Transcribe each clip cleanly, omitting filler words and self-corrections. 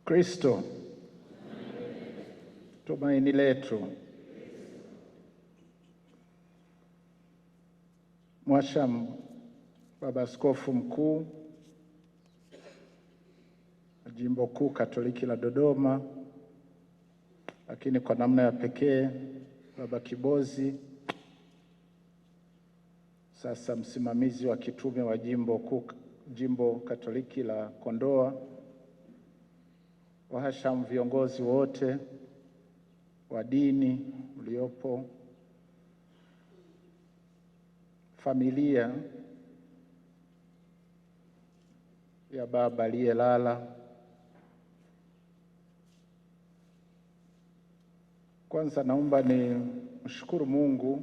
Kristo tumaini letu. Mhashamu Baba Askofu Mkuu Jimbo Kuu Katoliki la Dodoma, lakini kwa namna ya pekee Baba Kibozi, sasa msimamizi wa kitume wa Jimbo Katoliki la Kondoa, wahashamu viongozi wote wa dini uliopo, familia ya baba aliyelala. Kwanza naomba ni mshukuru Mungu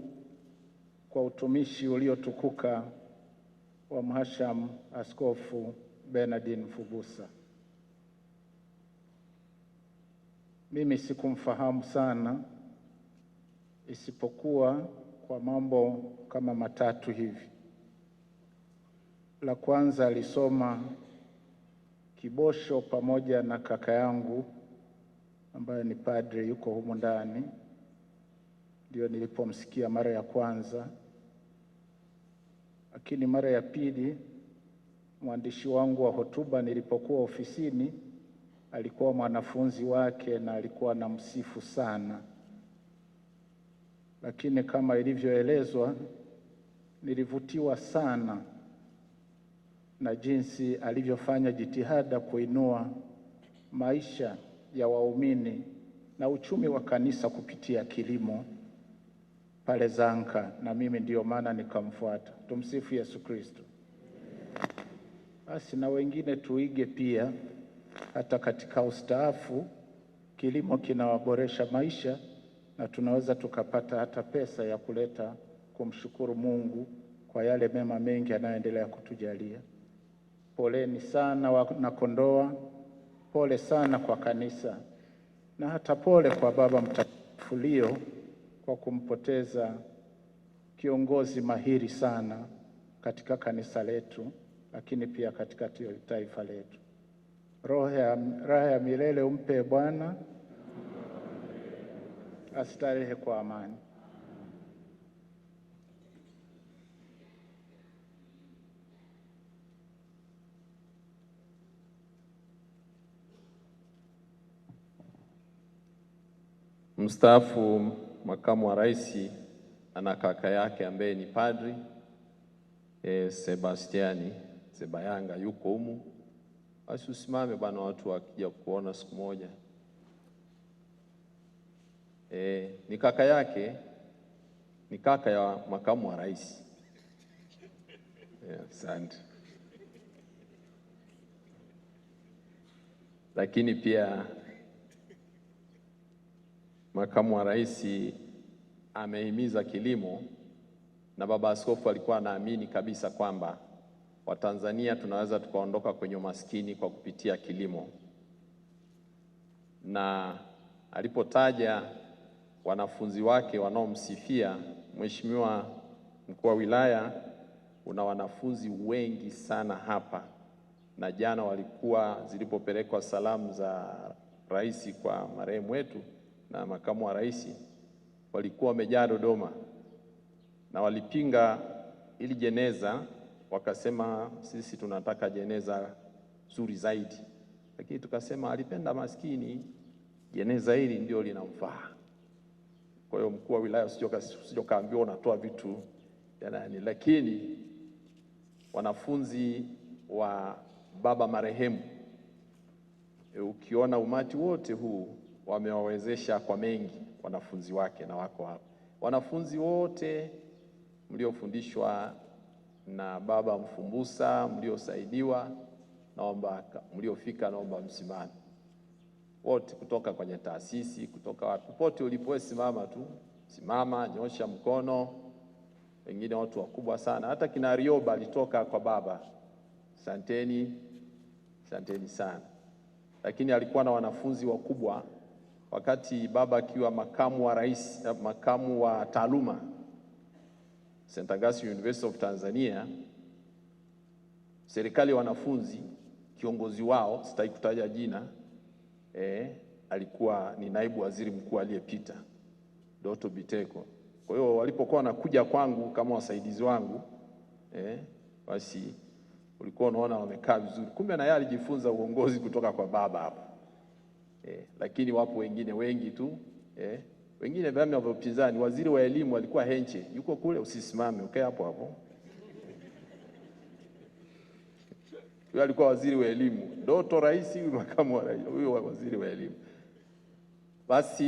kwa utumishi uliotukuka wa Mhashamu Askofu Bernardine Mfubusa. Mimi sikumfahamu sana, isipokuwa kwa mambo kama matatu hivi. La kwanza, alisoma kibosho pamoja na kaka yangu ambaye ni padre, yuko humu ndani. Ndio nilipomsikia mara ya kwanza. Lakini mara ya pili, mwandishi wangu wa hotuba nilipokuwa ofisini alikuwa mwanafunzi wake na alikuwa anamsifu sana. Lakini kama ilivyoelezwa, nilivutiwa sana na jinsi alivyofanya jitihada kuinua maisha ya waumini na uchumi wa kanisa kupitia kilimo pale Zanka, na mimi ndio maana nikamfuata. Tumsifu Yesu Kristo. Basi na wengine tuige pia. Hata katika ustaafu kilimo kinawaboresha maisha, na tunaweza tukapata hata pesa ya kuleta kumshukuru Mungu kwa yale mema mengi anayoendelea kutujalia. Poleni sana wana Kondoa, pole sana kwa kanisa, na hata pole kwa Baba Mtakatifu Leo kwa kumpoteza kiongozi mahiri sana katika kanisa letu, lakini pia katika taifa letu. Raha ya milele umpe Bwana, astarehe kwa amani. Mstaafu makamu wa rais ana kaka yake ambaye ni padri Sebastiani Sebayanga, yuko humu. Basi usimame bwana, watu wakija kuona siku moja. Ni kaka yake, ni kaka ya makamu wa rais. Asante. Lakini pia makamu wa rais amehimiza kilimo, na baba askofu alikuwa anaamini kabisa kwamba Watanzania tunaweza tukaondoka kwenye umaskini kwa kupitia kilimo. Na alipotaja wanafunzi wake wanaomsifia, Mheshimiwa Mkuu wa Wilaya, una wanafunzi wengi sana hapa, na jana walikuwa zilipopelekwa salamu za rais kwa marehemu wetu na makamu wa rais, walikuwa wamejaa Dodoma na walipinga ili jeneza, wakasema sisi tunataka jeneza zuri zaidi. Lakini tukasema alipenda maskini, jeneza hili ndio linamfaa. Kwa hiyo mkuu wa wilaya usije kaambiwa unatoa vitu ya nani. Lakini wanafunzi wa baba marehemu, ukiona umati wote huu, wamewawezesha kwa mengi wanafunzi wake, na wako hapa wanafunzi wote mliofundishwa na baba Mfumbusa, mliosaidiwa, naomba mliofika, naomba msimame wote, kutoka kwenye taasisi, kutoka wapi, popote ulipo, simama tu, simama, nyosha mkono. Wengine watu wakubwa sana, hata kina Rioba alitoka kwa baba. Asanteni, asanteni sana. Lakini alikuwa na wanafunzi wakubwa wakati baba akiwa makamu wa rais, makamu wa taaluma St. Augustine University of Tanzania. Serikali ya wanafunzi, kiongozi wao sitaki kutaja jina, alikuwa ni naibu waziri mkuu aliyepita, Doto Biteko. Kwa hiyo walipokuwa wanakuja kwangu kama wasaidizi wangu, basi ulikuwa unaona wamekaa vizuri. Kumbe na yeye alijifunza uongozi kutoka kwa baba hapo. Lakini wapo wengine wengi tu, wengine vyama vya upinzani. Waziri wa elimu alikuwa Henche, yuko kule, usisimame, ukae hapo hapo. Huyo alikuwa waziri wa elimu. Doto rais, huyu makamu wa rais, huyo waziri wa elimu. Basi